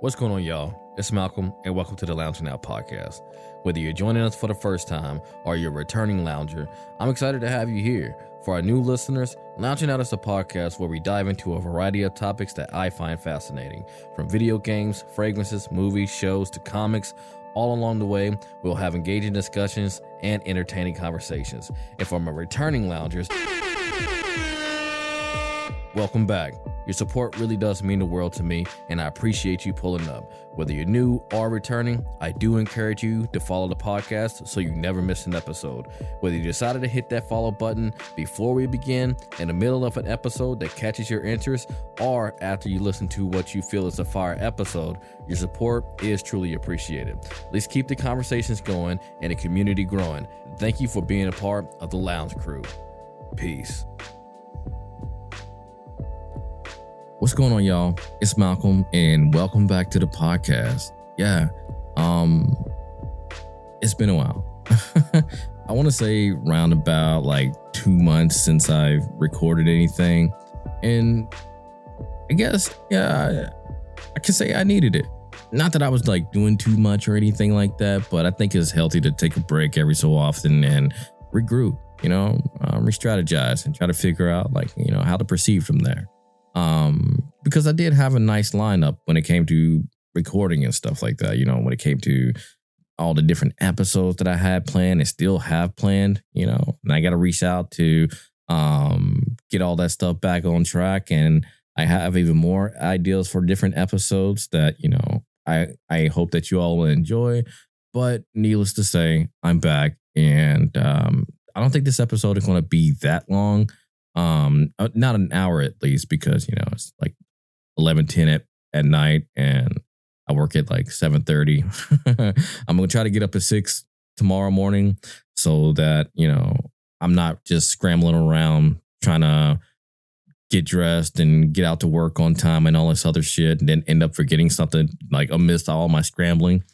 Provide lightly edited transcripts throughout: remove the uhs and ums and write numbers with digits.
What's going on, y'all? It's Malcolm, and welcome to the Loung'n Out podcast. Whether you're joining us for the first time or you're a returning lounger, I'm excited to have you here. For our new listeners, Loung'n Out is a podcast where we dive into a variety of topics that I find fascinating. From video games, fragrances, movies, shows, to comics, all along the way, we'll have engaging discussions and entertaining conversations. And for my returning loungers, welcome back. Your support really does mean the world to me, and I appreciate you pulling up. Whether you're new or returning, I do encourage you to follow the podcast so you never miss an episode. Whether you decided to hit that follow button before we begin, in the middle of an episode that catches your interest, or after you listen to what you feel is a fire episode, your support is truly appreciated. Let's keep the conversations going and the community growing. Thank you for being a part of the Lounge crew. Peace. What's going on, y'all? It's Malcolm, and welcome back to the podcast. It's been a while. I want to say round about like 2 months since I've recorded anything, and I guess, I can say I needed it. Not that I was like doing too much or anything like that, but I think it's healthy to take a break every so often and regroup, re-strategize and try to figure out how to proceed from there. Because I did have a nice lineup when it came to recording and stuff like that, when it came to all the different episodes that I had planned and still have planned, and I got to reach out to get all that stuff back on track. And I have even more ideas for different episodes that, I hope that you all will enjoy. But needless to say, I'm back, and I don't think this episode is going to be that long. Not an hour at least, because it's like 11:10 at night, and I work at like 7:30. I'm gonna try to get up at 6 tomorrow morning so that I'm not just scrambling around trying to get dressed and get out to work on time and all this other shit, and then end up forgetting something like amidst all my scrambling.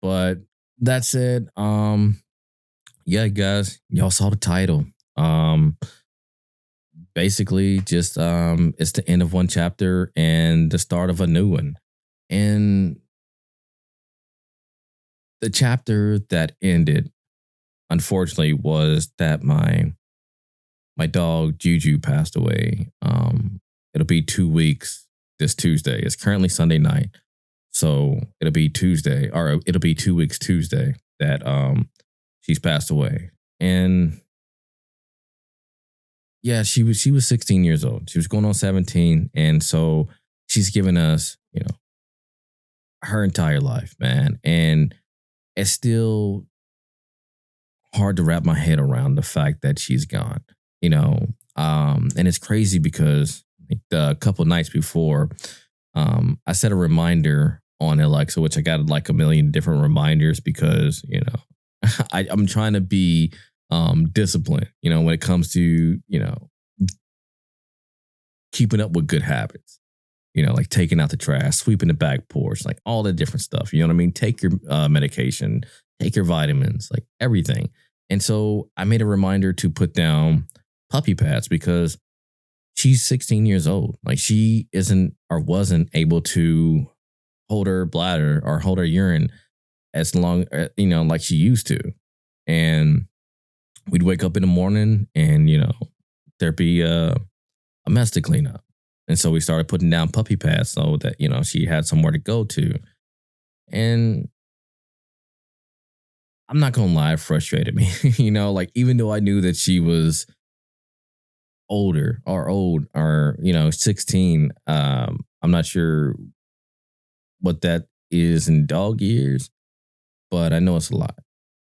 But that said, guys, y'all saw the title. Basically, just it's the end of one chapter and the start of a new one. And the chapter that ended, unfortunately, was that my dog Juju passed away. It'll be 2 weeks this Tuesday. It's currently Sunday night, so it'll be 2 weeks Tuesday that she's passed away. And yeah, she was 16 years old. She was going on 17. And so she's given us, her entire life, man. And it's still hard to wrap my head around the fact that she's gone, and it's crazy because a couple of nights before, I set a reminder on Alexa, which I got like a million different reminders because, I'm trying to be discipline, when it comes to, keeping up with good habits, like taking out the trash, sweeping the back porch, like all the different stuff. You know what I mean? Take your medication, take your vitamins, like everything. And so I made a reminder to put down puppy pads because she's 16 years old. Like she isn't or wasn't able to hold her bladder or hold her urine as long, like she used to. And we'd wake up in the morning and, there'd be a mess to clean up. And so we started putting down puppy pads so that, she had somewhere to go to. And I'm not going to lie, it frustrated me, even though I knew that she was old or 16, I'm not sure what that is in dog years, but I know it's a lot.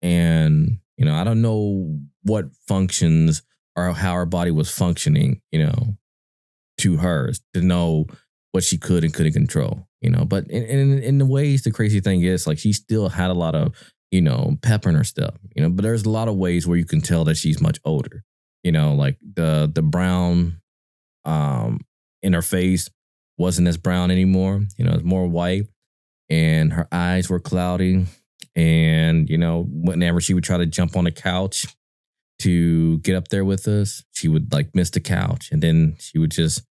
And, I don't know what functions or how her body was functioning, to hers to know what she could and couldn't control, but in the ways, the crazy thing is like, she still had a lot of, pep in her step, but there's a lot of ways where you can tell that she's much older, like the brown, in her face wasn't as brown anymore, it's more white, and her eyes were cloudy. And, whenever she would try to jump on the couch to get up there with us, she would like miss the couch. And then she would just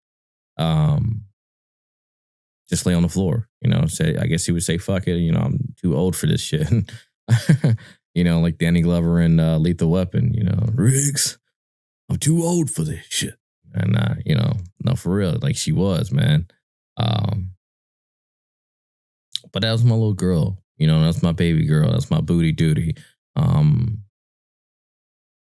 just lay on the floor. Say I guess he would say, "Fuck it," I'm too old for this shit. Like Danny Glover in Lethal Weapon. Riggs, I'm too old for this shit. And no, for real, like she was, man. Um, but that was my little girl. That's my baby girl. That's my booty duty. Um,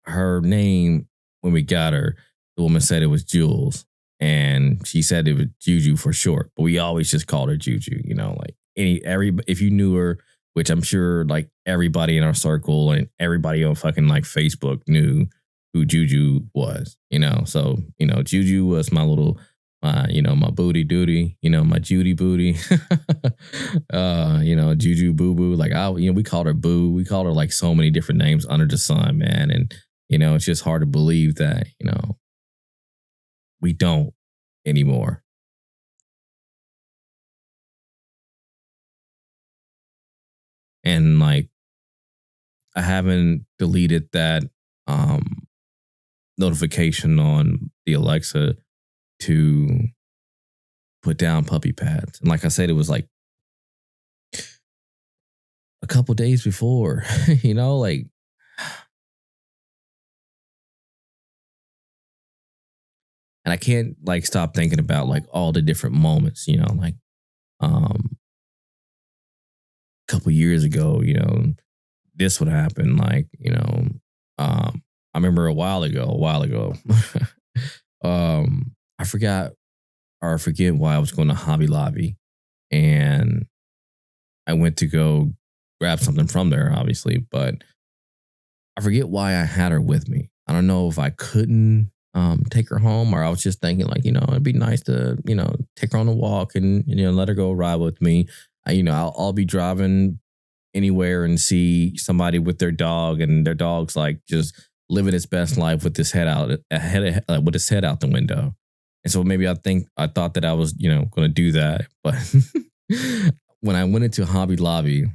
her name when we got her, the woman said it was Jules, and she said it was Juju for short. But we always just called her Juju. Like if you knew her, which I'm sure like everybody in our circle and everybody on fucking like Facebook knew who Juju was. So Juju was my little. My booty duty, my Judy booty, Juju boo boo. Like we called her boo. We called her like so many different names under the sun, man. And it's just hard to believe that, we don't anymore. And like, I haven't deleted that notification on the Alexa to put down puppy pads. And like I said, it was like a couple days before, like, and I can't like stop thinking about like all the different moments, like a couple years ago, this would happen. Like, I remember a while ago, I forgot or I forget why I was going to Hobby Lobby and I went to go grab something from there, obviously, but I forget why I had her with me. I don't know if I couldn't take her home or I was just thinking like, it'd be nice to, take her on a walk and, let her go ride with me. I'll be driving anywhere and see somebody with their dog and their dog's like just living its best life with his head out with his head out the window. And so maybe I thought that I was, going to do that. But when I went into Hobby Lobby,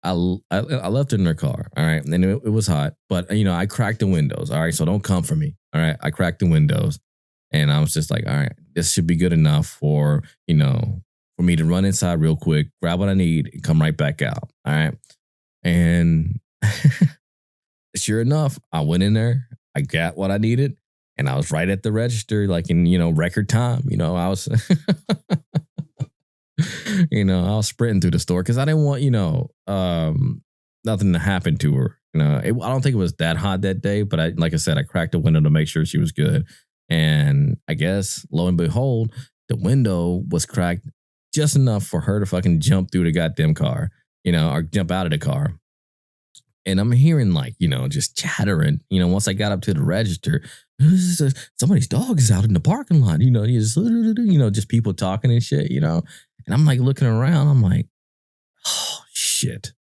I left her in her car. All right. And it was hot, but I cracked the windows. All right. So don't come for me. All right. I cracked the windows and I was just like, all right, this should be good enough for me to run inside real quick, grab what I need and come right back out. All right. And sure enough, I went in there, I got what I needed and I was right at the register, like in, record time. I was I was sprinting through the store because I didn't want, nothing to happen to her. I don't think it was that hot that day, but like I said, I cracked the window to make sure she was good. And I guess, lo and behold, the window was cracked just enough for her to fucking jump through the goddamn car, or jump out of the car. And I'm hearing like, just chattering, once I got up to the register, somebody's dog is out in the parking lot, just people talking and shit, and I'm like looking around. I'm like, oh, shit.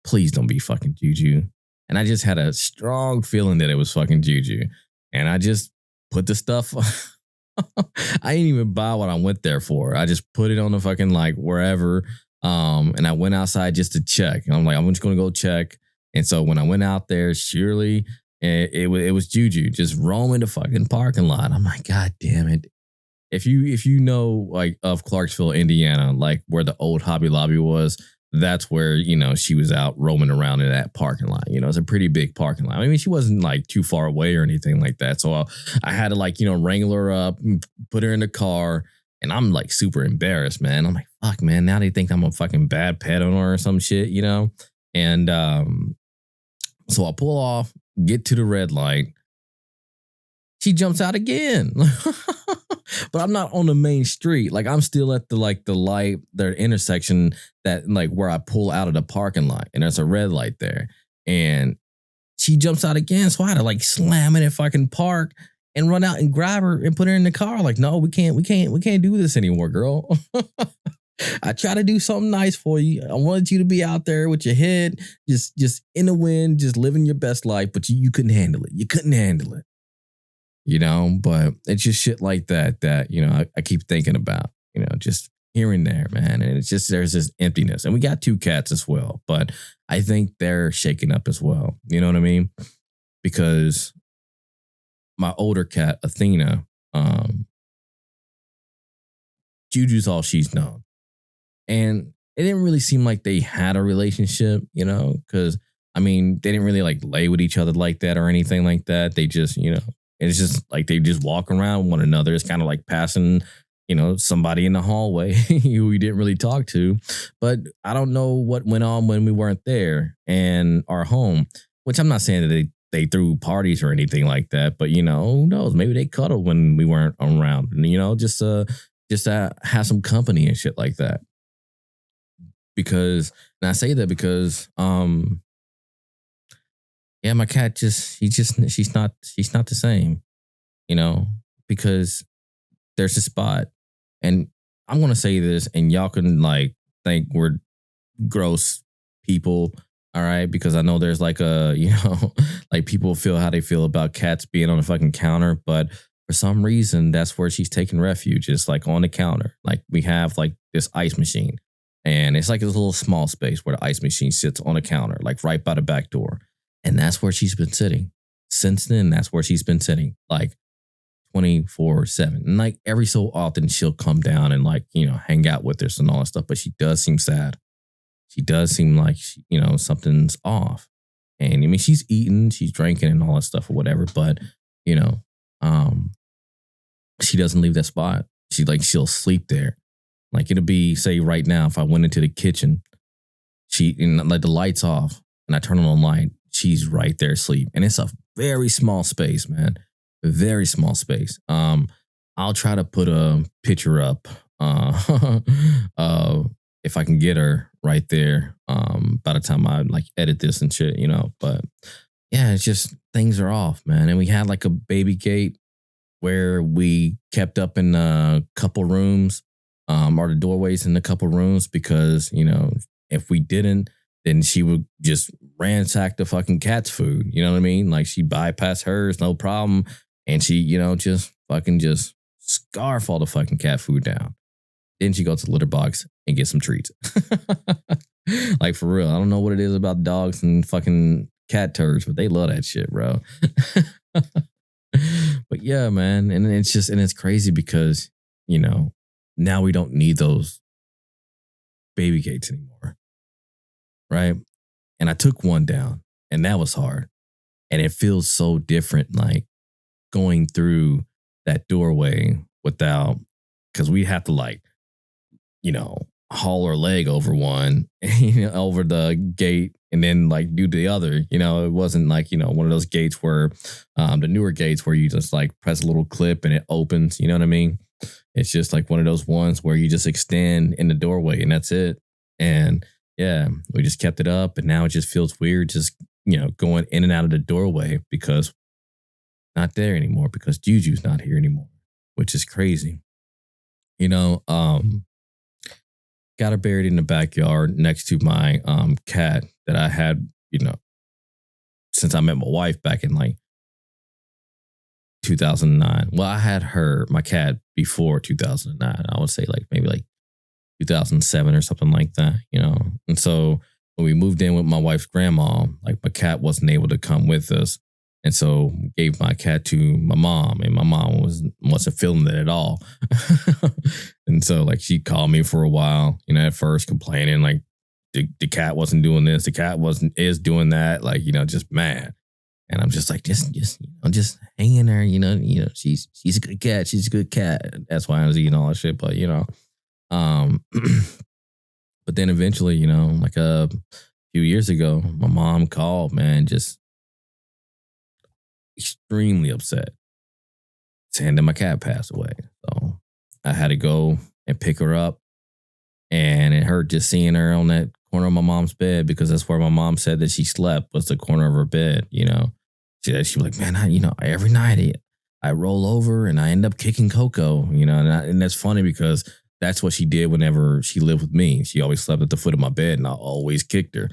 Please don't be fucking Juju. And I just had a strong feeling that it was fucking Juju. And I just put the stuff. I didn't even buy what I went there for. I just put it on the fucking like wherever. And I went outside just to check. And I'm like, I'm just going to go check. And so when I went out there, surely it was Juju just roaming the fucking parking lot. I'm like, God damn it. If you know like of Clarksville, Indiana, like where the old Hobby Lobby was, that's where, she was out roaming around in that parking lot. It's a pretty big parking lot. I mean, she wasn't like too far away or anything like that. So I had to like, wrangle her up, put her in the car. And I'm like super embarrassed, man. I'm like, fuck, man. Now they think I'm a fucking bad pet owner or some shit, And so I pull off, get to the red light. She jumps out again. But I'm not on the main street. Like I'm still at the light, the intersection that like where I pull out of the parking lot and there's a red light there. And she jumps out again. So I had to like slam in and fucking park and run out and grab her and put her in the car. Like, no, we can't do this anymore, girl. I try to do something nice for you. I wanted you to be out there with your head just in the wind, just living your best life, but you couldn't handle it. You couldn't handle it. But it's just shit like that I keep thinking about, just here and there, man. And it's just, there's this emptiness. And we got 2 cats as well, but I think they're shaking up as well. You know what I mean? Because my older cat, Athena, Juju's all she's known. And it didn't really seem like they had a relationship, because I mean, they didn't really like lay with each other like that or anything like that. They just, it's just like they just walk around one another. It's kind of like passing, somebody in the hallway who we didn't really talk to. But I don't know what went on when we weren't there and our home, which I'm not saying that they threw parties or anything like that, but who knows? Maybe they cuddled when we weren't around, and just have some company and shit like that. Because, and I say that because, yeah, my cat she's not the same, you know, because there's a spot, and I'm gonna say this, and y'all can like think we're gross people, all right? Because I know there's like a, like people feel how they feel about cats being on the fucking counter, but for some reason, that's where she's taking refuge. It's like on the counter. Like we have like this ice machine, and it's like this little small space where the ice machine sits on the counter, like right by the back door. And that's where she's been sitting. Since then, that's where she's been sitting, like 24/7. And like every so often, she'll come down and like, hang out with us and all that stuff. But she does seem sad. She does seem like, something's off. And I mean, she's eating, she's drinking and all that stuff or whatever. But, um, she doesn't leave that spot. She'll sleep there. Like it'll be, say right now, if I went into the kitchen, like the lights off and I turn on the light, she's right there asleep. And it's a very small space, man. A very small space. I'll try to put a picture up if I can get her right there by the time I like edit this and shit, But yeah, it's just things are off, man. And we had like a baby gate where we kept up in a couple rooms, or the doorways in a couple rooms, because, if we didn't, then she would just ransack the fucking cat's food. You know what I mean? Like she bypassed hers, no problem. And she, just fucking just scarf all the fucking cat food down. Then she goes to the litter box and get some treats. Like for real. I don't know what it is about dogs and fucking cat turds, but they love that shit, bro. But yeah, man. And it's crazy because, now we don't need those baby gates anymore. Right. And I took one down and that was hard. And it feels so different, like going through that doorway without, because we have to like, haul our leg over one, over the gate and then like do the other. It wasn't like, one of those gates where the newer gates where you just like press a little clip and it opens. You know what I mean? It's just like one of those ones where you just extend in the doorway and that's it. And yeah, we just kept it up, and now it just feels weird just, going in and out of the doorway because not there anymore, because Juju's not here anymore, which is crazy. Got her buried in the backyard next to my cat that I had, since I met my wife back in like 2009. Well, I had my cat before 2009. I would say like maybe like 2007 or something like that, And so when we moved in with my wife's grandma, like my cat wasn't able to come with us. And so gave my cat to my mom, and my mom wasn't feeling it at all. And so like she called me for a while, at first complaining like the cat wasn't doing this, the cat is doing that, like, just mad. And I'm just like, just hang in there, she's a good cat, she's a good cat. That's why I was eating all that shit, but but then eventually, like a few years ago, my mom called, man, just extremely upset, saying that my cat passed away. So I had to go and pick her up, and it hurt just seeing her on that corner of my mom's bed, because that's where my mom said that she slept, was the corner of her bed. She was like, man, every night I roll over and I end up kicking Coco, and that's funny because that's what she did whenever she lived with me. She always slept at the foot of my bed, and I always kicked her.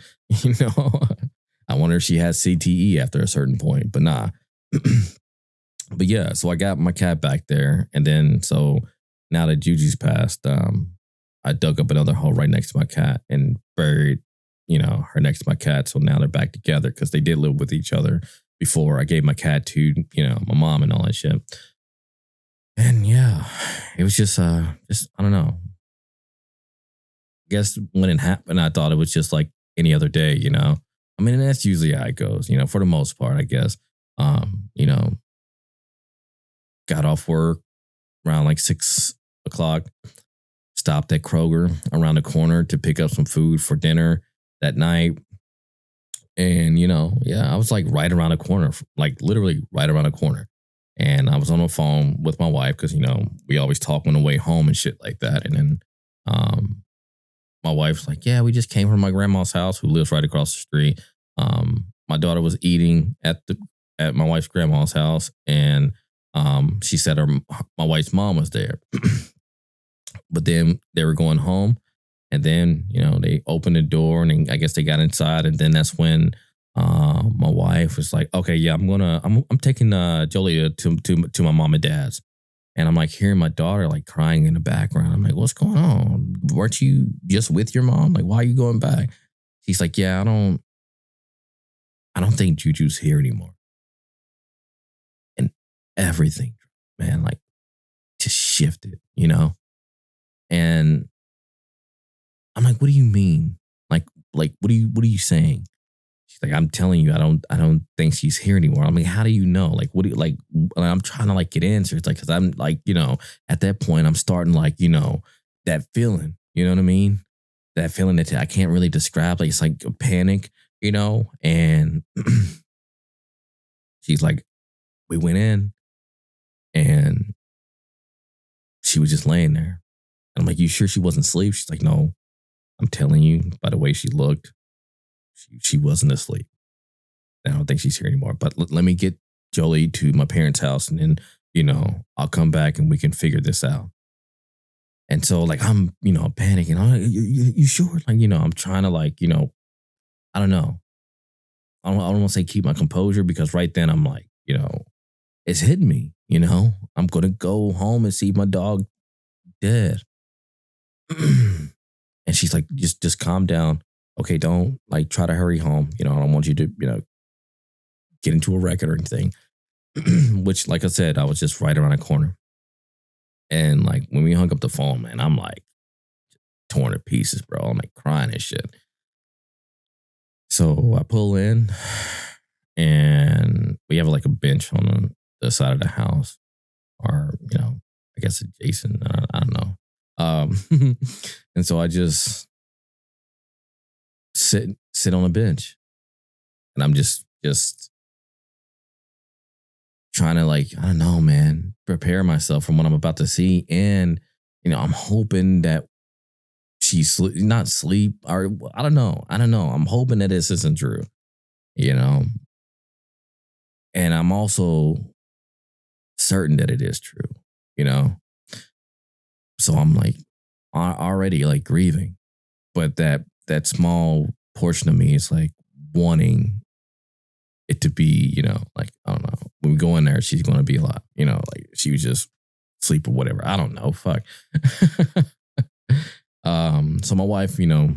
I wonder if she had CTE after a certain point, but nah. But yeah, so I got my cat back there, and then so now that Juju's passed, I dug up another hole right next to my cat and buried, her next to my cat. So now they're back together because they did live with each other before I gave my cat to, my mom and all that shit. And yeah, it was just I don't know. I guess when it happened, I thought it was just like any other day, you know. I mean, and that's usually how it goes, you know, for the most part, I guess. You know, got off work around like 6 o'clock, stopped at Kroger around the corner to pick up some food for dinner that night. And, you know, yeah, I was like right around the corner, like literally right around the corner. And I was on the phone with my wife because, you know, we always talk on the way home and shit like that. And then um, my wife's like, yeah, we just came from my grandma's house who lives right across the street. My daughter was eating at my wife's grandma's house. And she said my wife's mom was there. But then they were going home, and then you know they opened the door, and then I guess they got inside, and then that's when my wife was like, "Okay, yeah, I'm taking Jolie to my mom and dad's," and I'm like hearing my daughter like crying in the background. I'm like, "What's going on? Weren't you just with your mom? Like, why are you going back?" She's like, "Yeah, I don't think Juju's here anymore," and everything, man, like just shifted, you know, and I'm like, what do you mean? Like, what are you saying? She's like, I'm telling you, I don't think she's here anymore. I'm like, how do you know? Like, what do you like? I'm trying to like get answers, like, cause I'm like, you know, at that point, I'm starting like, you know, that feeling, you know what I mean? That feeling that I can't really describe. Like, it's like a panic, you know? And she's like, we went in and she was just laying there. And I'm like, you sure she wasn't asleep? She's like, no, I'm telling you by the way she looked, she wasn't asleep. I don't think she's here anymore. But let me get Jolie to my parents' house, and then you know I'll come back and we can figure this out. And so like I'm you know panicking. I'm like, you sure? Like you know I'm trying to like you know I don't know. I don't want to say keep my composure because right then I'm like you know it's hitting me. You know I'm gonna go home and see my dog dead. And she's like just calm down. Okay, don't like try to hurry home. You know I don't want you to you know get into a wreck or anything. Which, like I said, I was just right around the corner. And like when we hung up the phone, man, I'm like torn to pieces, bro. I'm like crying and shit. So I pull in and we have like a bench on the side of the house, or, you know, I guess adjacent. I don't know. And so I just sit on a bench and I'm just trying to like, I don't know, man, prepare myself from what I'm about to see. And, you know, I'm hoping that not sleep or I don't know. I don't know. I'm hoping that this isn't true, you know, and I'm also certain that it is true, you know. So I'm like already like grieving, but that small portion of me is like wanting it to be, you know, like I don't know. When we go in there, she's going to be a lot, you know, like she was just sleep or whatever. I don't know. Fuck. So my wife, you know,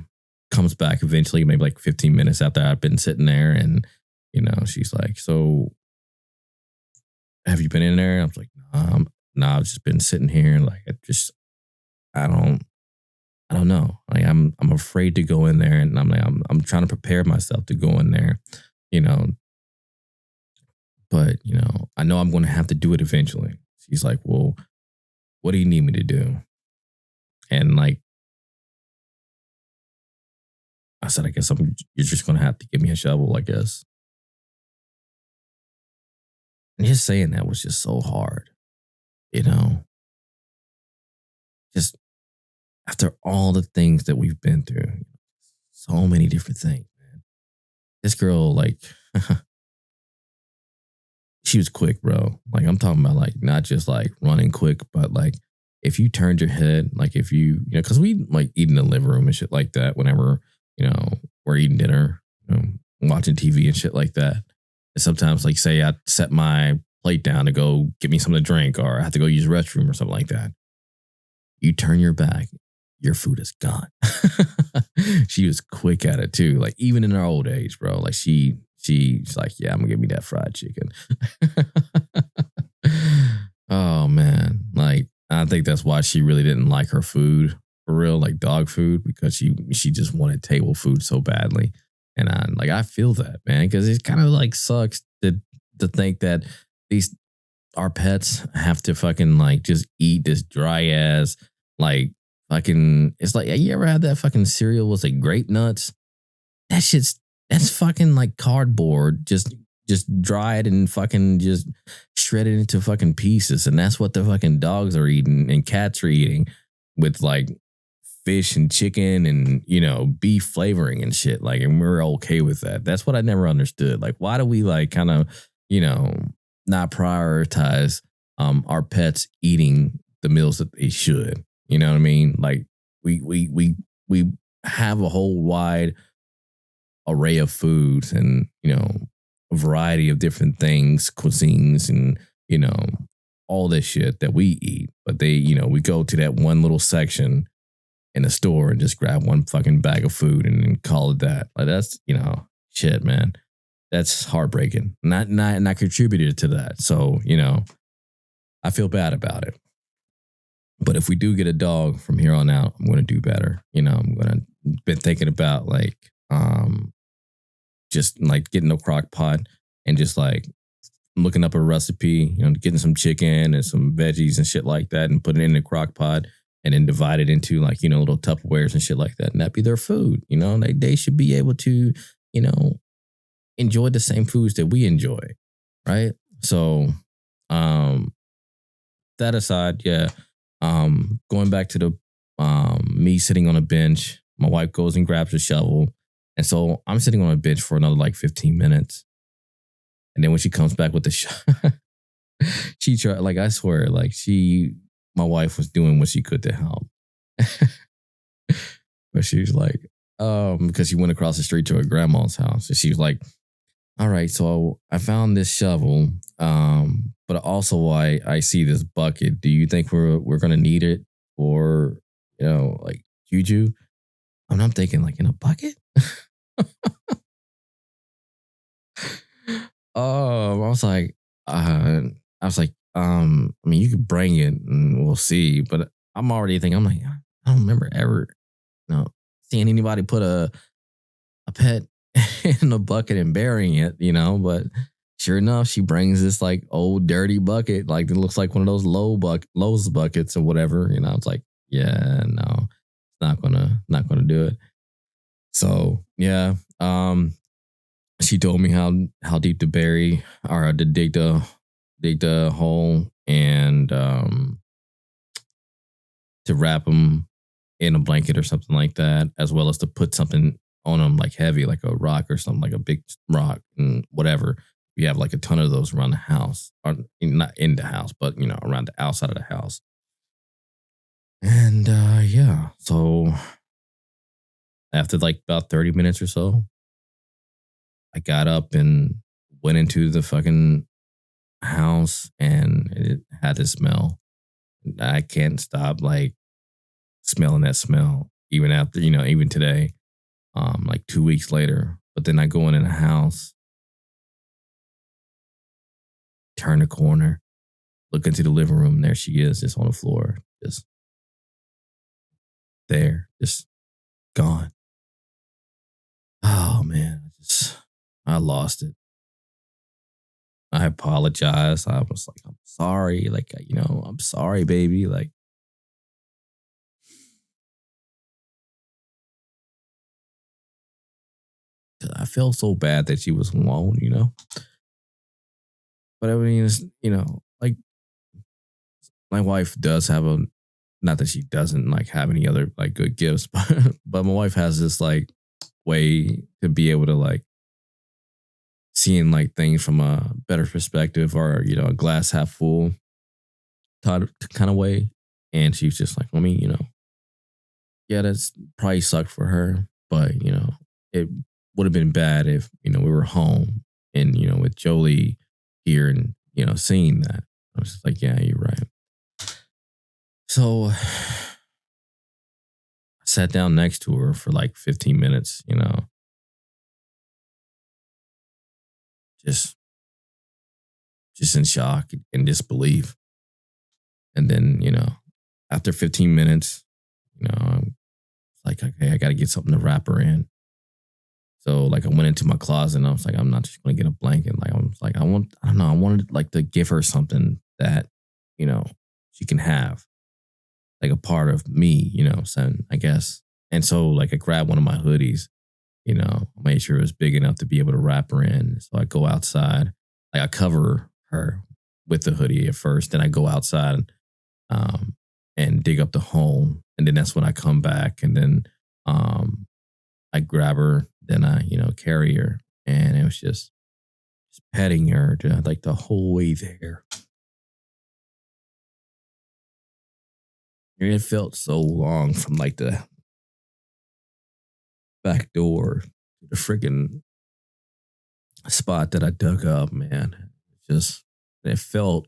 comes back eventually, maybe like 15 minutes after I've been sitting there, and you know, she's like, "So, have you been in there?" I was like, "Nah, I've just been sitting here. Like, I I don't know. Like, I'm afraid to go in there, and I'm like, I'm trying to prepare myself to go in there, you know, but you know, I know I'm going to have to do it eventually." She's like, "Well, what do you need me to do?" And like, I said, "I guess you're just going to have to give me a shovel, I guess." And just saying that was just so hard, you know, just after all the things that we've been through, so many different things, man. This girl, like, she was quick, bro. Like, I'm talking about, like, not just like running quick, but like, if you turned your head, like, if you know, because we like eat in the living room and shit like that whenever, you know, we're eating dinner, you know, watching TV and shit like that. And sometimes, like, say I set my plate down to go get me something to drink, or I have to go use the restroom or something like that. You turn your back, your food is gone. She was quick at it too. Like even in her old age, bro. Like she's like, yeah, I'm gonna give me that fried chicken. Oh man. Like, I think that's why she really didn't like her food for real, like dog food, because she just wanted table food so badly. And I feel that, man, because it kind of like sucks to think that these our pets have to fucking like just eat this dry ass like fucking. It's like, you ever had that fucking cereal with like grape nuts? That shit's that's fucking like cardboard, just dried and fucking just shredded into fucking pieces, and that's what the fucking dogs are eating and cats are eating with like fish and chicken and beef flavoring and shit. Like, and we're okay with that. That's what I never understood. Like, why do we like kind of you know not prioritize our pets eating the meals that they should? You know what I mean? Like, we have a whole wide array of foods and a variety of different things, cuisines, and you know all this shit that we eat. But they, we go to that one little section in a store and just grab one fucking bag of food and call it that. Like, that's shit, man. That's heartbreaking. Not contributed to that. So I feel bad about it. But if we do get a dog from here on out, I'm going to do better. I'm going to been thinking about like just like getting a crock pot and just like looking up a recipe, getting some chicken and some veggies and shit like that and putting it in a crock pot and then divide it into like, little Tupperwares and shit like that. And that be their food. They should be able to, enjoy the same foods that we enjoy. Right. So, that aside, yeah. Going back to the me sitting on a bench, my wife goes and grabs a shovel. And so I'm sitting on a bench for another like 15 minutes. And then when she comes back with the she tried, like, I swear, like my wife was doing what she could to help. But she was like, because she went across the street to her grandma's house. And she was like, all right, so I found this shovel. But also I see this bucket. Do you think we're gonna need it for, like Juju? And I'm thinking, like, in a bucket? Oh, I was like, I mean, you could bring it and we'll see. But I'm already thinking, I'm like, I don't remember ever, seeing anybody put a pet in a bucket and burying it, but sure enough, she brings this like old dirty bucket, like it looks like one of those Lowe's buckets or whatever. It's like, yeah, no, it's not gonna do it. So yeah, she told me how deep to bury or to dig the hole and to wrap them in a blanket or something like that, as well as to put something on them like heavy, like a rock or something, like a big rock and whatever. We have like a ton of those around the house, or not in the house, but around the outside of the house. And yeah, so after like about 30 minutes or so, I got up and went into the fucking house and it had this smell. I can't stop like smelling that smell even after, even today, like 2 weeks later. But then I go in the house, turn the corner, look into the living room. There she is, just on the floor, just there, just gone. Oh man, I lost it. I apologized. I was like, I'm sorry. Like, I'm sorry, baby. Like, I felt so bad that she was alone. But I mean, it's, like my wife does have not that she doesn't like have any other like good gifts, but my wife has this like way to be able to like seeing like things from a better perspective or, a glass half full kind of way. And she's just like, I mean, yeah, that's probably sucked for her, but it would have been bad if, we were home and, with Jolie here and, seeing that. I was just like, yeah, you're right. So I sat down next to her for like 15 minutes, just in shock and disbelief. And then, after 15 minutes, I'm like, okay, I got to get something to wrap her in. So like I went into my closet and I was like, I'm not just gonna get a blanket. Like I was like, I don't know, I wanted like to give her something that, you know, she can have, like a part of me, son, I guess. And so like I grabbed one of my hoodies, made sure it was big enough to be able to wrap her in. So I go outside, like I cover her with the hoodie at first, then I go outside um and dig up the hole. And then that's when I come back and then um I grab her, then I, carry her. And it was just petting her like the whole way there. And it felt so long from like the back door to the freaking spot that I dug up, man. Just, it felt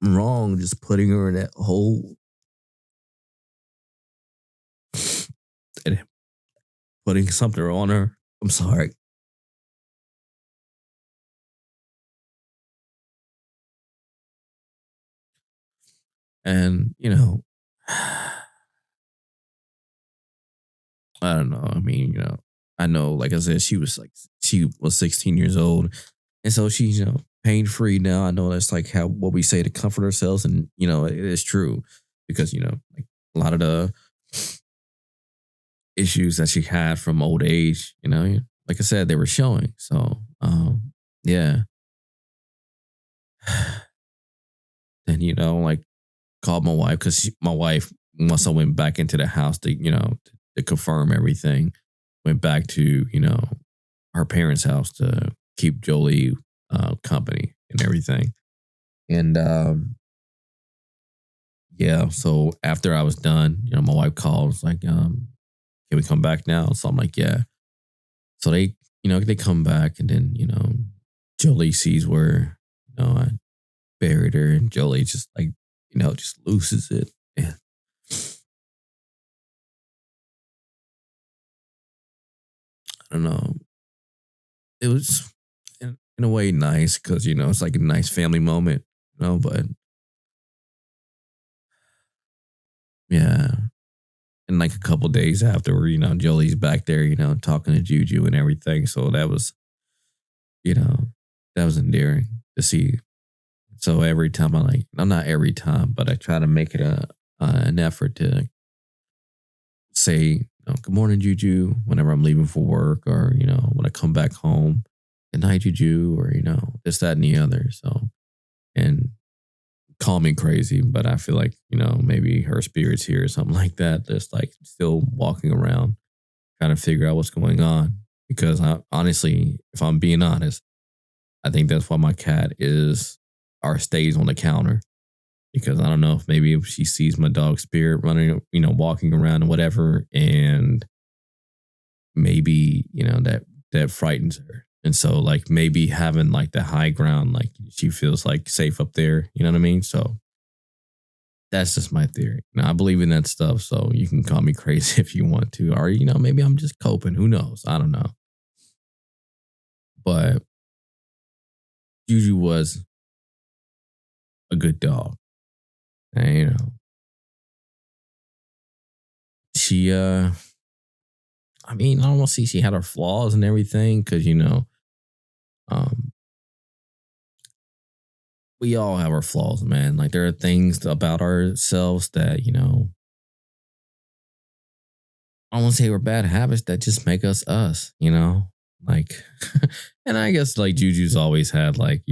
wrong just putting her in that hole and putting something on her. I'm sorry. And, I don't know. I mean, I know, like I said, she was 16 years old. And so she's, pain free now. I know that's like how what we say to comfort ourselves. And, it is true because, like a lot of the issues that she had from old age, like I said, they were showing. So, yeah. And, like called my wife because my wife, once I went back into the house to, to confirm everything, went back to, her parents' house to keep Jolie company and everything. And yeah, so after I was done, my wife calls like, can we come back now? So I'm like, yeah. So they come back and then, Jolie sees where, I buried her and Jolie just like, just loses it. And I don't know. It was in a way nice because, it's like a nice family moment, but yeah. And like a couple days after, Jolie's back there, talking to Juju and everything. So that was, you know, that was endearing to see. So every time I'm not every time, but I try to make it an effort to say, good morning, Juju, whenever I'm leaving for work or, when I come back home, good night, Juju, or, this, that, and the other. So, and call me crazy, but I feel like, maybe her spirit's here or something like that. Just like still walking around trying to figure out what's going on. Because I honestly, if I'm being honest, I think that's why my cat is or stays on the counter. Because I don't know if maybe if she sees my dog spirit running, walking around and whatever, and maybe, that frightens her. And so like maybe having like the high ground, like she feels like safe up there. You know what I mean? So that's just my theory. Now I believe in that stuff, so you can call me crazy if you want to, or maybe I'm just coping. Who knows? I don't know. But Juju was a good dog, and she. I mean, I don't want to see she had her flaws and everything, because um, we all have our flaws, man. Like there are things about ourselves that I won't say we're bad habits that just make us us, like, and I guess like Juju's always had like,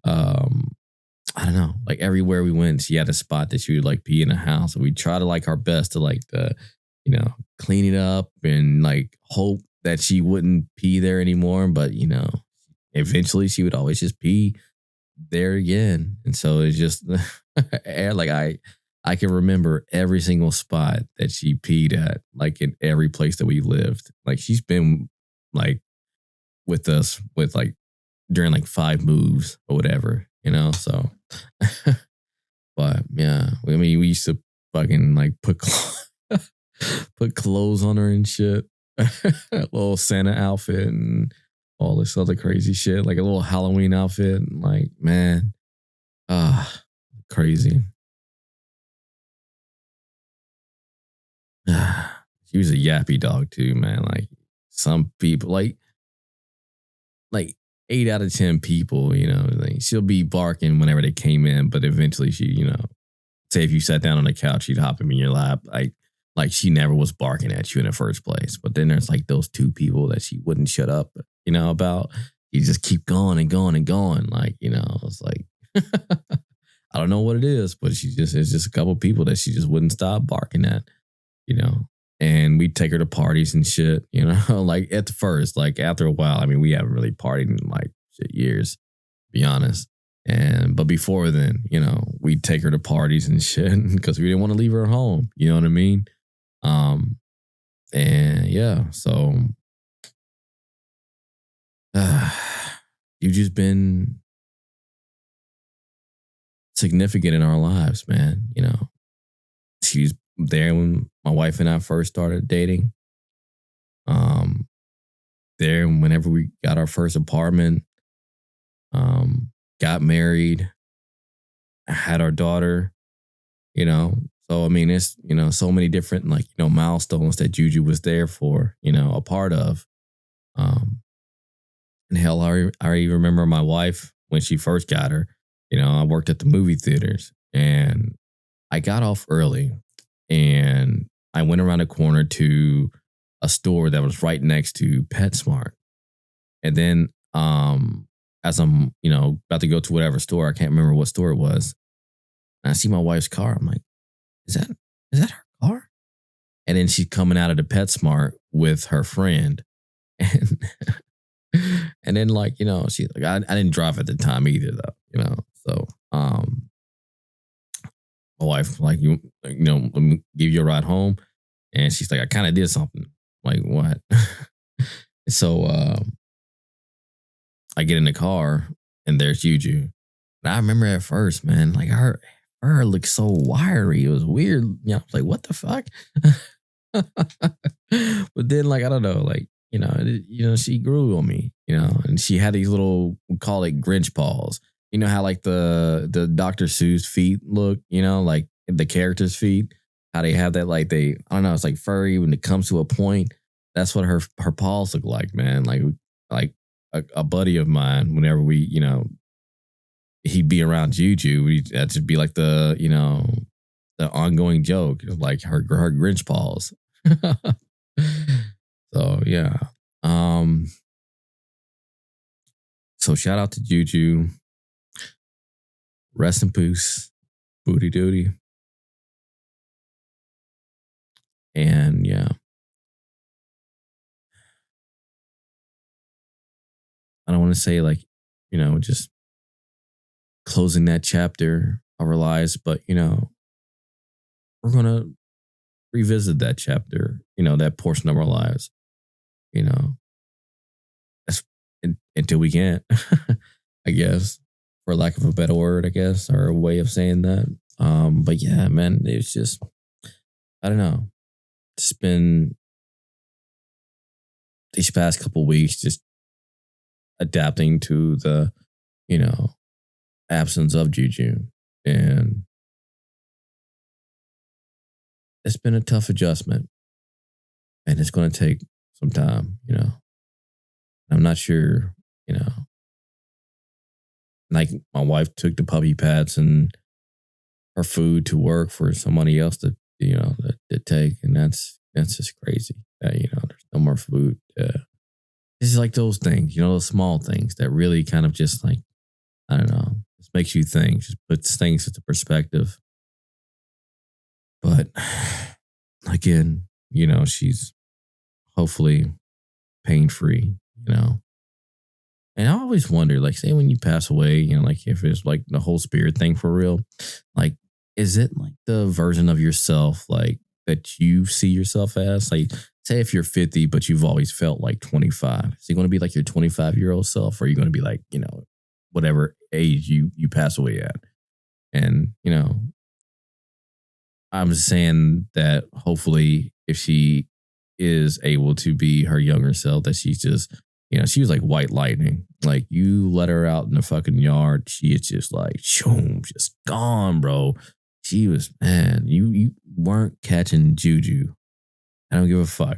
um, I don't know, like everywhere we went, she had a spot that she would like pee in the house. And we try to like our best to like clean it up and like hope that she wouldn't pee there anymore. But, eventually she would always just pee there again. And so it's just like I can remember every single spot that she peed at, like in every place that we lived. Like she's been like with us with like during like 5 moves or whatever, So, but yeah, I mean, we used to fucking like put clothes on her and shit, little Santa outfit, and all this other crazy shit, like a little Halloween outfit. Like, man, ah, crazy. She was a yappy dog too, man. Like some people, like 8 out of 10 people, like she'll be barking whenever they came in, but eventually she, say if you sat down on the couch, she'd hop in your lap. Like she never was barking at you in the first place. But then there's like those two people that she wouldn't shut up, about. You just keep going and going and going. Like, it's like I don't know what it is, but it's just a couple people that she just wouldn't stop barking at, you know. And we'd take her to parties and shit, like at the first, like after a while, I mean, we haven't really partied in like shit years, to be honest. But before then, we'd take her to parties and shit because we didn't want to leave her home. You know what I mean? And yeah, so you've just been significant in our lives, man. She's there when my wife and I first started dating. There whenever we got our first apartment, got married, had our daughter, you know. So I mean, it's so many different like milestones that Juju was there for, a part of. And hell, I even remember my wife when she first got her. I worked at the movie theaters and I got off early and I went around the corner to a store that was right next to PetSmart. And then as I'm, about to go to whatever store, I can't remember what store it was. And I see my wife's car. I'm like, is that her car? And then she's coming out of the PetSmart with her friend. And and then like, she's like, I didn't drive at the time either though, So my wife, like, let me give you a ride home. And she's like, I kind of did something. Like, what? So I get in the car and there's Juju. And I remember at first, man, like her looked so wiry. It was weird. I was like, what the fuck? But then, like, I don't know, like, she grew on me, and she had these little, we call it Grinch paws. You know how like the Dr. Seuss feet look, like the characters' feet, how they have that, like I don't know, it's like furry when it comes to a point. That's what her paws look like, man. Like a buddy of mine, whenever we, he'd be around Juju, that should be like the ongoing joke, like her Grinch paws. So yeah. So shout out to Juju. Rest in peace, booty duty. And yeah. I don't want to say like, just closing that chapter of our lives, but we're gonna revisit that chapter, that portion of our lives, you know, that's, until we can't, I guess, for lack of a better word, I guess, or a way of saying that. But yeah, man, it's just, I don't know, it's been these past couple weeks just adapting to the, absence of Juju, and it's been a tough adjustment, and it's going to take some time. I'm not sure, like my wife took the puppy pads and her food to work for somebody else to take, and that's just crazy. There's no more food. It's like those things, those small things that really kind of just like, I don't know, just makes you think, just puts things into perspective. But again, she's hopefully pain free, And I always wonder, like, say when you pass away, like if it's like the whole spirit thing for real, like, is it like the version of yourself, like that you see yourself as? Like, say if you're 50, but you've always felt like 25. Is it going to be like your 25-year-old self, or are you going to be like, whatever age you pass away at? And, I'm saying that hopefully if she is able to be her younger self, that she's just She was like white lightning. Like you let her out in the fucking yard, she is just like, shoom, just gone, bro. She was, man, you weren't catching Juju. I don't give a fuck.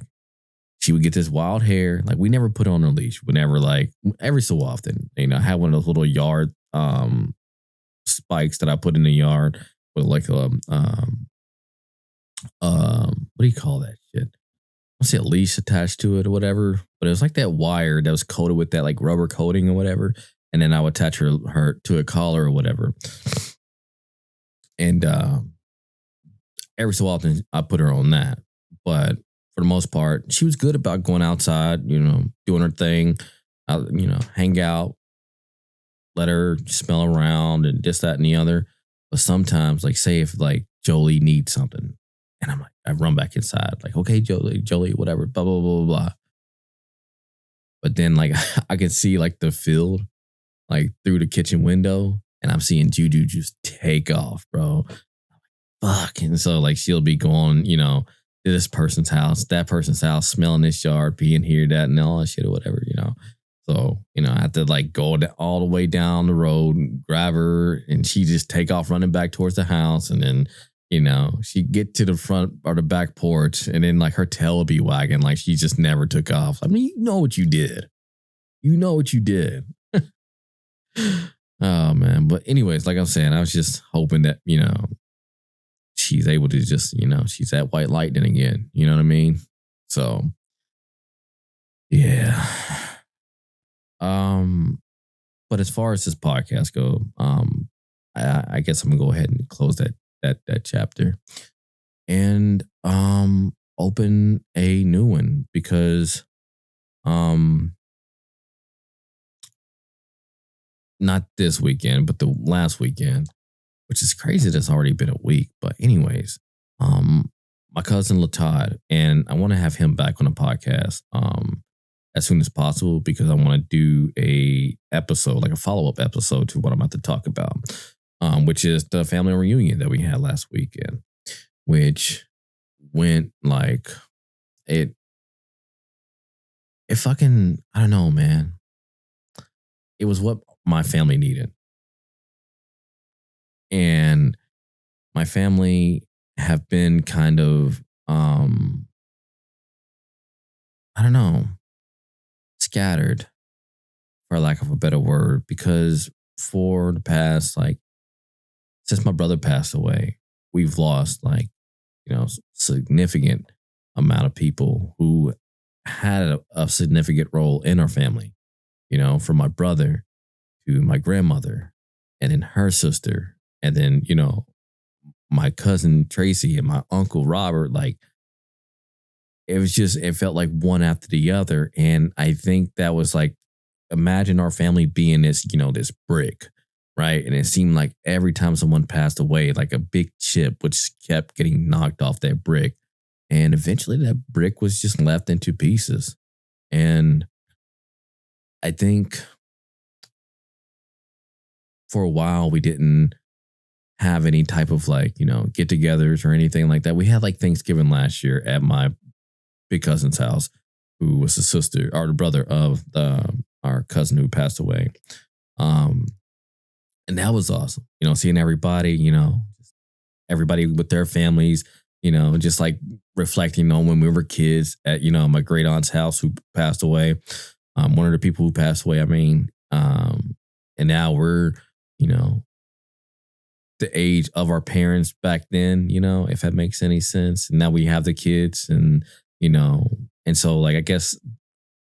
She would get this wild hair. Like we never put her on a leash. Whenever like every so often, I had one of those little yard spikes that I put in the yard with like what do you call that shit? I say a leash attached to it or whatever, but it was like that wire that was coated with that like rubber coating or whatever. And then I would attach her to a collar or whatever. And every so often I put her on that. But for the most part, she was good about going outside, doing her thing, hang out, let her smell around and this, that, and the other. But sometimes, like, say if like Jolie needs something, and I'm like, I run back inside, like, okay, Jolie, whatever, blah, blah, blah, blah, blah. But then, like, I can see like the field, like through the kitchen window, and I'm seeing Juju just take off, bro. Fuck. And so, like, she'll be going, to this person's house, that person's house, smelling this yard, being here, that, and all that shit or whatever, So, I have to like go all the way down the road and grab her, and she just take off running back towards the house. And then, she get to the front or the back porch, and then like her tail would be wagging like she just never took off. I mean, you know what you did. You know what you did. Oh, man. But anyways, like I'm saying, I was just hoping that, she's able to just, she's that white lightning again. You know what I mean? So, yeah. But as far as this podcast go, I guess I'm gonna go ahead and close that chapter and open a new one because not this weekend, but the last weekend, which is crazy. That's already been a week. But anyways, my cousin Latad, and I want to have him back on the podcast as soon as possible because I want to do a episode, like a follow-up episode to what I'm about to talk about, which is the family reunion that we had last weekend, which went like it fucking, I don't know, man. It was what my family needed. And my family have been kind of, I don't know, scattered, for lack of a better word, because for the past, like, since my brother passed away, we've lost, like, significant amount of people who had a significant role in our family, from my brother to my grandmother and then her sister. And then, my cousin Tracy and my uncle Robert, like, it felt like one after the other. And I think that was like, imagine our family being this, this brick, right? And it seemed like every time someone passed away, like a big chip, which kept getting knocked off that brick. And eventually that brick was just left into pieces. And I think for a while we didn't have any type of like, get-togethers or anything like that. We had like Thanksgiving last year at my big cousin's house, who was the sister or the brother of our cousin who passed away. And that was awesome. Seeing everybody, everybody with their families, just like reflecting on when we were kids at, my great aunt's house who passed away. One of the people who passed away, and now we're, the age of our parents back then, if that makes any sense. And now we have the kids and so like, I guess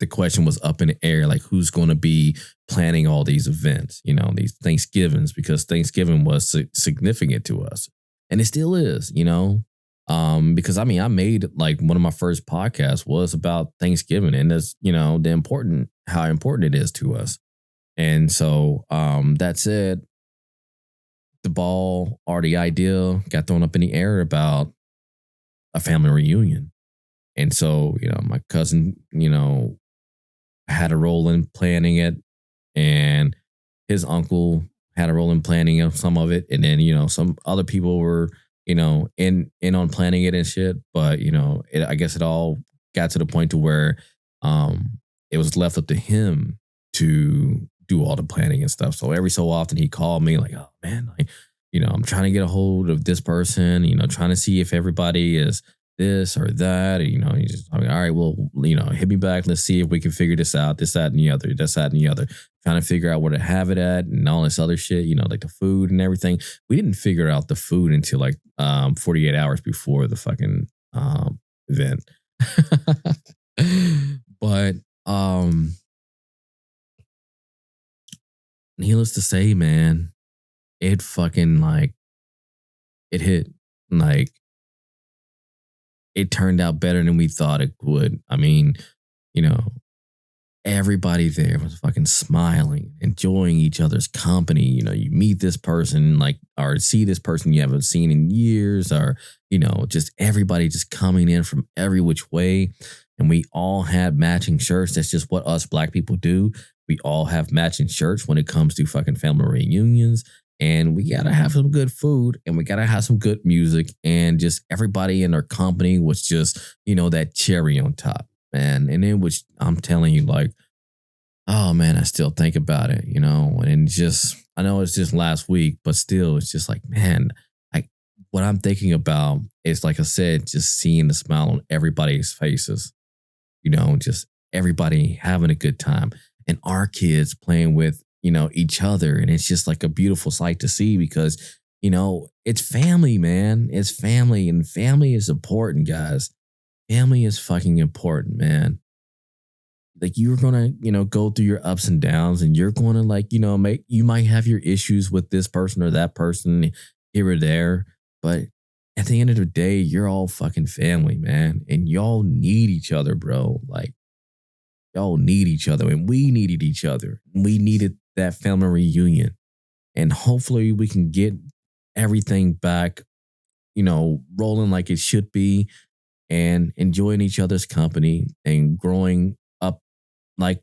the question was up in the air, like who's going to be planning all these events, these Thanksgivings, because Thanksgiving was significant to us and it still is, because I made like one of my first podcasts was about Thanksgiving and that's, how important it is to us. And so that said, the ball or the idea got thrown up in the air about a family reunion. And so, my cousin, had a role in planning it and his uncle had a role in planning of some of it. And then, some other people were, in on planning it and shit. But, I guess it all got to the point to where it was left up to him to do all the planning and stuff. So every so often he called me like, oh man, like, I'm trying to get a hold of this person, trying to see if everybody is this or that. Or, he just, all right, well, hit me back. Let's see if we can figure this out, this, that, and the other, this, that, and the other. Trying to figure out where to have it at and all this other shit, like the food and everything. We didn't figure out the food until like 48 hours before the fucking event. But needless to say, man, it fucking like it hit like it turned out better than we thought it would. I mean, you know, everybody there was fucking smiling, enjoying each other's company. You meet this person like or see this person you haven't seen in years, or just everybody just coming in from every which way. And we all had matching shirts. That's just what us black people do. We all have matching shirts when it comes to fucking family reunions. And we gotta have some good food and we gotta have some good music. And just everybody in our company was just, that cherry on top, man. And it was, I'm telling you, like, oh man, I still think about it, and just, I know it's just last week, but still, it's just like, man, what I'm thinking about is, like I said, just seeing the smile on everybody's faces, just everybody having a good time and our kids playing with, each other. And it's just like a beautiful sight to see because, it's family, man. It's family, and family is important, guys. Family is fucking important, man. Like, you're gonna, go through your ups and downs, and you're gonna, like, you might have your issues with this person or that person here or there, but at the end of the day, you're all fucking family, man, and y'all need each other, bro. Like, y'all need each other, and we needed each other. We needed that family reunion, and hopefully we can get everything back, rolling like it should be, and enjoying each other's company and growing up like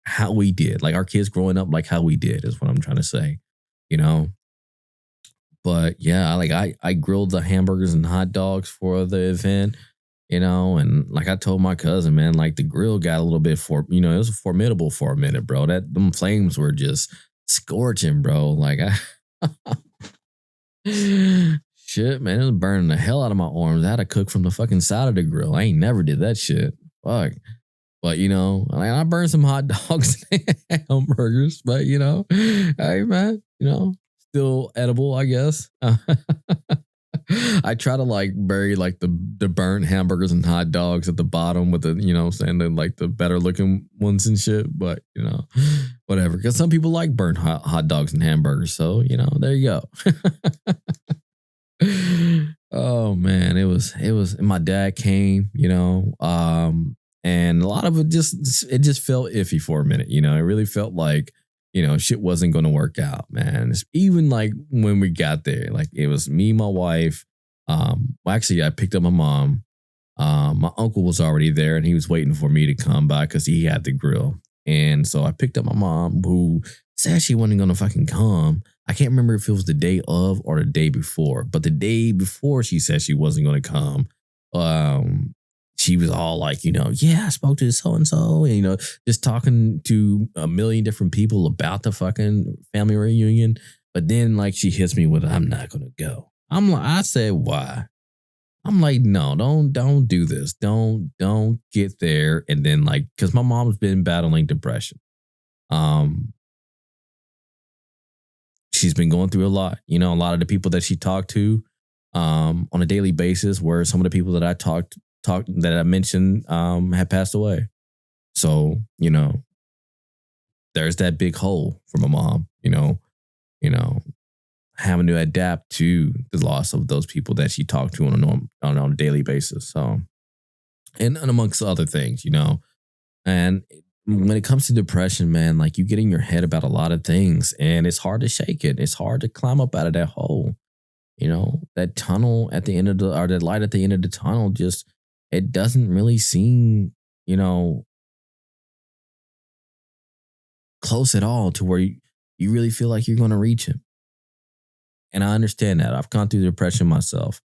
how we did, like our kids growing up like how we did is what I'm trying to say, you know. But yeah, I grilled the hamburgers and hot dogs for the event, and like I told my cousin, man, like the grill got a little bit it was formidable for a minute, bro. That them flames were just scorching, bro. Like shit, man, it was burning the hell out of my arms. I had to cook from the fucking side of the grill. I ain't never did that shit. Fuck. But I burned some hot dogs and hamburgers, but hey man, still edible, I guess. I try to like bury like the burnt hamburgers and hot dogs at the bottom with the, saying the like the better looking ones and shit. But whatever. Because some people like burnt hot dogs and hamburgers. So, there you go. Oh man, it was my dad came, and a lot of it just felt iffy for a minute, it really felt like, shit wasn't going to work out, man. It's even like when we got there, like it was me, my wife. Well, actually, I picked up my mom. My uncle was already there and he was waiting for me to come by because he had the grill. And so I picked up my mom, who said she wasn't going to fucking come. I can't remember if it was the day of or the day before, but the day before she said she wasn't going to come. She was all like, yeah, I spoke to so and so, and just talking to a million different people about the fucking family reunion. But then, like, she hits me with, "I'm not gonna go." I'm like, I said, "Why?" I'm like, "No, don't do this. Don't get there." And then, like, because my mom's been battling depression. She's been going through a lot. A lot of the people that she talked to, on a daily basis, were some of the people that I talked that I mentioned had passed away. So, there's that big hole for my mom, you know, having to adapt to the loss of those people that she talked to on a daily basis. So, and amongst other things, and when it comes to depression, man, like you get in your head about a lot of things and it's hard to shake it. It's hard to climb up out of that hole. That tunnel at the end of or that light at the end of the tunnel just, it doesn't really seem, close at all to where you really feel like you're going to reach him. And I understand that. I've gone through depression myself.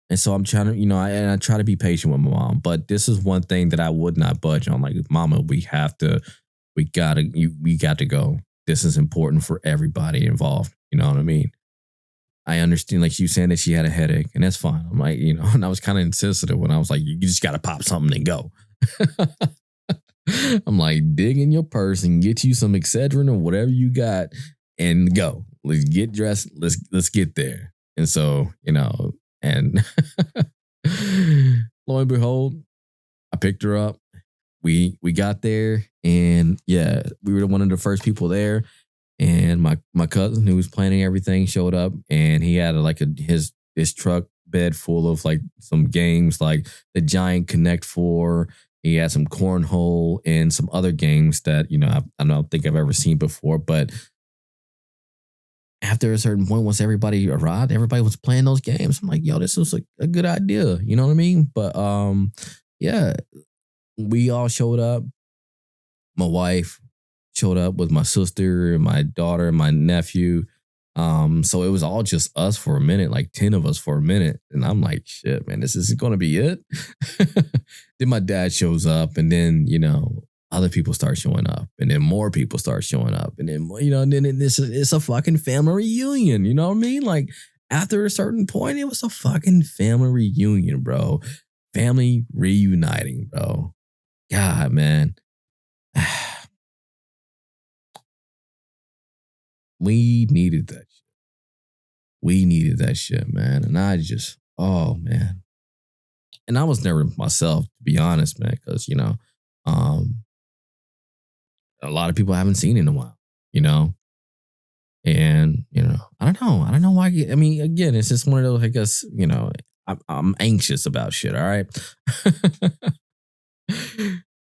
And so I'm trying to, I try to be patient with my mom, but this is one thing that I would not budge on. Like, Mama, we got to go. This is important for everybody involved. You know what I mean? I understand, like, she was saying that she had a headache, and that's fine. I'm like, and I was kind of insensitive when I was like, you just got to pop something and go. I'm like, dig in your purse and get you some Excedrin or whatever you got and go. Let's get dressed. Let's get there. And so, and lo and behold, I picked her up. We got there, and yeah, we were one of the first people there. And my cousin who was planning everything showed up, and he had his truck bed full of like some games, like the Giant Connect 4. He had some cornhole and some other games that I don't think I've ever seen before. But after a certain point, once everybody arrived, everybody was playing those games. I'm like, yo, this was a good idea. You know what I mean? But yeah, we all showed up. My wife showed up with my sister and my daughter and my nephew. So it was all just us for a minute, like 10 of us for a minute. And I'm like, shit, man, this is going to be it. Then my dad shows up, and then, other people start showing up, and then more people start showing up. And then, and then it's a fucking family reunion. You know what I mean? Like, after a certain point, it was a fucking family reunion, bro. Family reuniting, bro. God, man. We needed that shit. We needed that shit, man. And I just, oh, man. And I was never myself, to be honest, man, because, um, a lot of people I haven't seen in a while, you know? And, I don't know. I don't know why. I mean, again, it's just one of those, I guess, I'm anxious about shit, all right?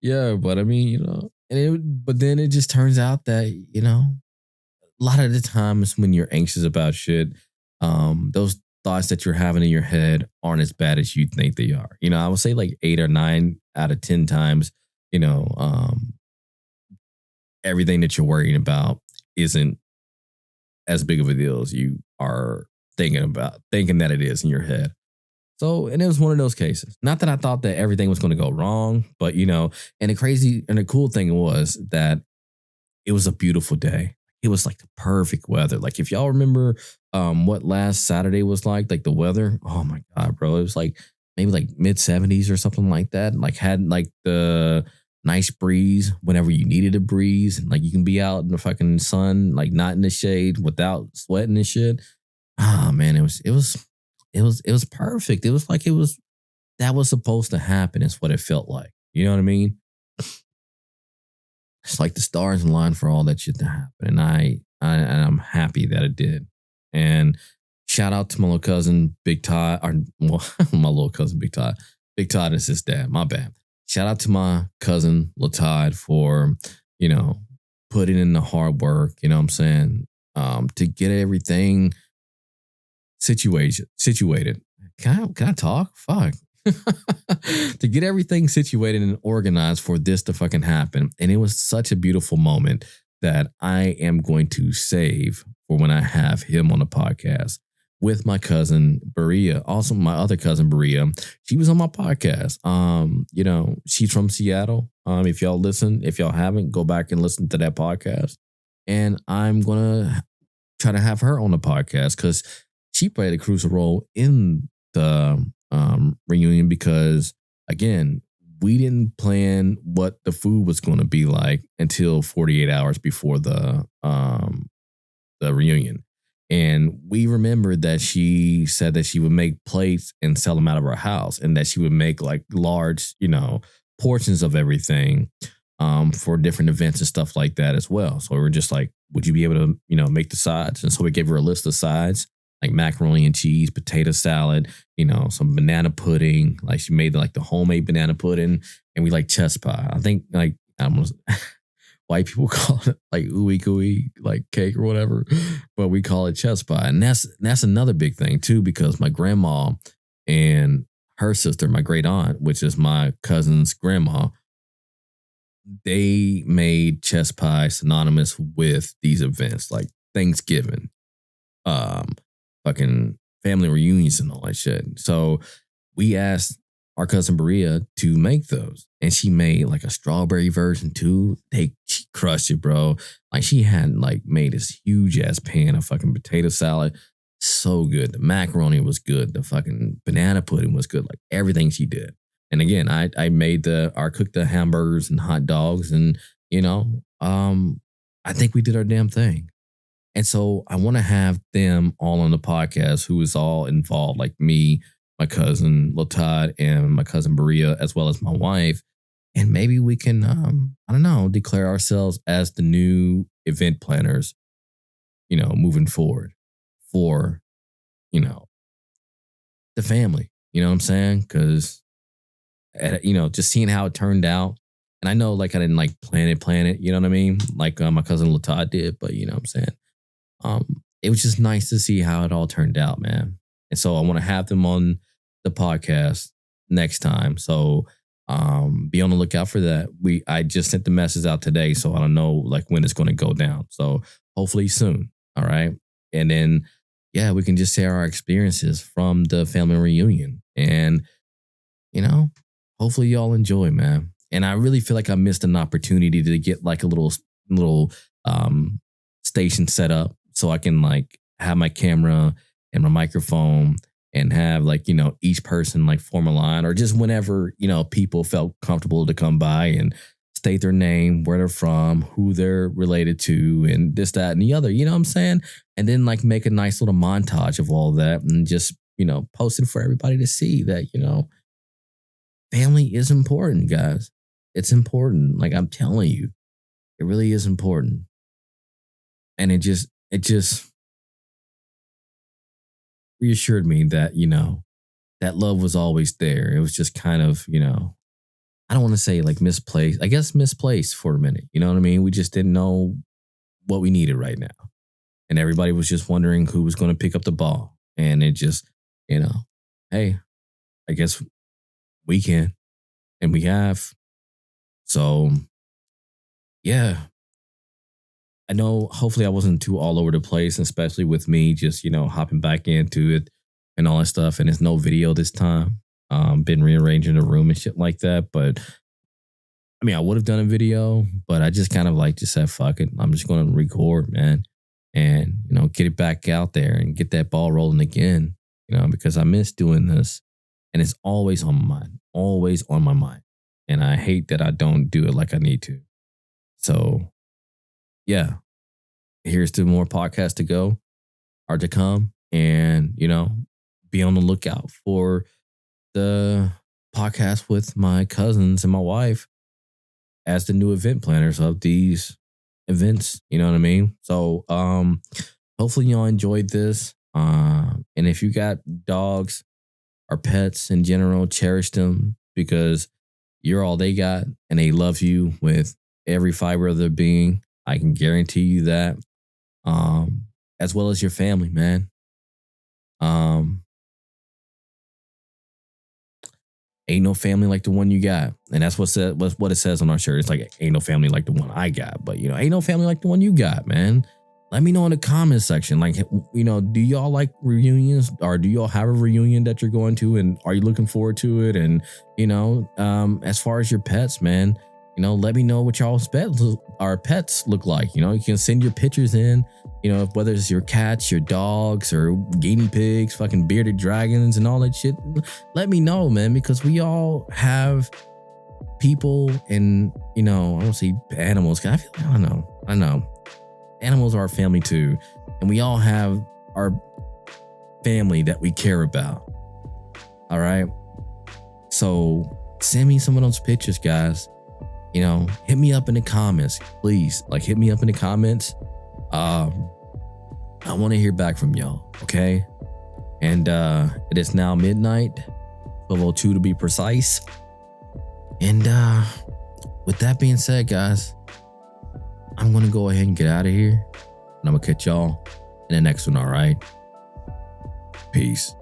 Yeah, but I mean, but then it just turns out that, a lot of the times when you're anxious about shit, those thoughts that you're having in your head aren't as bad as you think they are. I would say like 8 or 9 out of 10 times, you know, um, everything that you're worrying about isn't as big of a deal as you are thinking that it is in your head. So, and it was one of those cases. Not that I thought that everything was going to go wrong, but and the cool thing was that it was a beautiful day. It was like the perfect weather. Like, if y'all remember what last Saturday was like the weather, oh my God, bro. It was like maybe like mid 70s or something like that. Like, had like the nice breeze whenever you needed a breeze. And like, you can be out in the fucking sun, like not in the shade without sweating and shit. Ah, man, it was perfect. It was like that was supposed to happen. Is what it felt like. You know what I mean? It's like the stars aligned for all that shit to happen, and I'm happy that it did. And shout out to my little cousin Big Todd, or well, my little cousin Big Todd. Big Todd is his dad. My bad. Shout out to my cousin Latod for putting in the hard work. You know what I'm saying? To get everything situated. Can I talk? Fuck. To get everything situated and organized for this to fucking happen. And it was such a beautiful moment that I am going to save for when I have him on the podcast with my cousin Berea. Also, my other cousin Berea. She was on my podcast. She's from Seattle. If y'all haven't, go back and listen to that podcast. And I'm gonna try to have her on the podcast because she played a crucial role in the reunion, because again, we didn't plan what the food was going to be like until 48 hours before the reunion. And we remembered that she said that she would make plates and sell them out of her house, and that she would make like large, portions of everything for different events and stuff like that as well. So we were just like, would you be able to, make the sides? And so we gave her a list of sides, like macaroni and cheese, potato salad, some banana pudding. Like, she made like the homemade banana pudding, and we like chess pie. I think like, I almost white people call it like ooey gooey, like cake or whatever, but we call it chess pie. And that's another big thing too, because my grandma and her sister, my great aunt, which is my cousin's grandma, they made chess pie synonymous with these events like Thanksgiving, um, fucking family reunions and all that shit. So we asked our cousin Maria to make those, and she made like a strawberry version too. She crushed it, bro. Like she had like made this huge ass pan of fucking potato salad. So good. The macaroni was good. The fucking banana pudding was good. Like everything she did. And again, I cooked the hamburgers and hot dogs, and I think we did our damn thing. And so I want to have them all on the podcast who is all involved, like me, my cousin Latad, and my cousin Maria, as well as my wife. And maybe we can, I don't know, declare ourselves as the new event planners, moving forward for, the family. You know what I'm saying? Because, just seeing how it turned out. And I know, like, I didn't like plan it, you know what I mean? Like my cousin Latad did, but you know what I'm saying? It was just nice to see how it all turned out, man. And so I want to have them on the podcast next time. So be on the lookout for that. I just sent the message out today, so I don't know like when it's going to go down. So hopefully soon. All right. And then we can just share our experiences from the family reunion. And hopefully y'all enjoy, man. And I really feel like I missed an opportunity to get like a little station set up, so I can like have my camera and my microphone and have like, each person like form a line, or just whenever, people felt comfortable to come by and state their name, where they're from, who they're related to, and this, that, and the other, you know what I'm saying? And then like make a nice little montage of all that and just, post it for everybody to see that, family is important, guys. It's important. Like I'm telling you, it really is important. And it just reassured me that, that love was always there. It was just kind of, I don't want to say like misplaced. I guess misplaced for a minute. You know what I mean? We just didn't know what we needed right now. And everybody was just wondering who was going to pick up the ball. And it just, hey, I guess we can. And we have. So, yeah. I know hopefully I wasn't too all over the place, especially with me just, hopping back into it and all that stuff. And there's no video this time. Been rearranging the room and shit like that. But I mean, I would have done a video, but I just kind of like just said, fuck it. I'm just going to record, man. And, get it back out there and get that ball rolling again, because I miss doing this. And it's always on my mind, always on my mind. And I hate that I don't do it like I need to. So, yeah, here's to more podcasts to go or to come, and, be on the lookout for the podcast with my cousins and my wife as the new event planners of these events. You know what I mean? So, hopefully y'all enjoyed this. And if you got dogs or pets in general, cherish them, because you're all they got and they love you with every fiber of their being. I can guarantee you that. As well as your family, man. Ain't no family like the one you got. And that's what it says on our shirt. It's like, ain't no family like the one I got. But, ain't no family like the one you got, man. Let me know in the comment section. Like, do y'all like reunions, or do y'all have a reunion that you're going to, and are you looking forward to it? And, as far as your pets, man, let me know what y'all's pets look like. You can send your pictures in, whether it's your cats, your dogs, or guinea pigs, fucking bearded dragons and all that shit. Let me know, man, because we all have people and, I don't see animals. I don't know. Animals are our family too. And we all have our family that we care about. All right. So send me some of those pictures, guys. Hit me up in the comments, please. Like, hit me up in the comments. I want to hear back from y'all, okay? And it is now midnight, 12:02 to be precise. And with that being said, guys, I'm going to go ahead and get out of here. And I'm going to catch y'all in the next one, all right? Peace.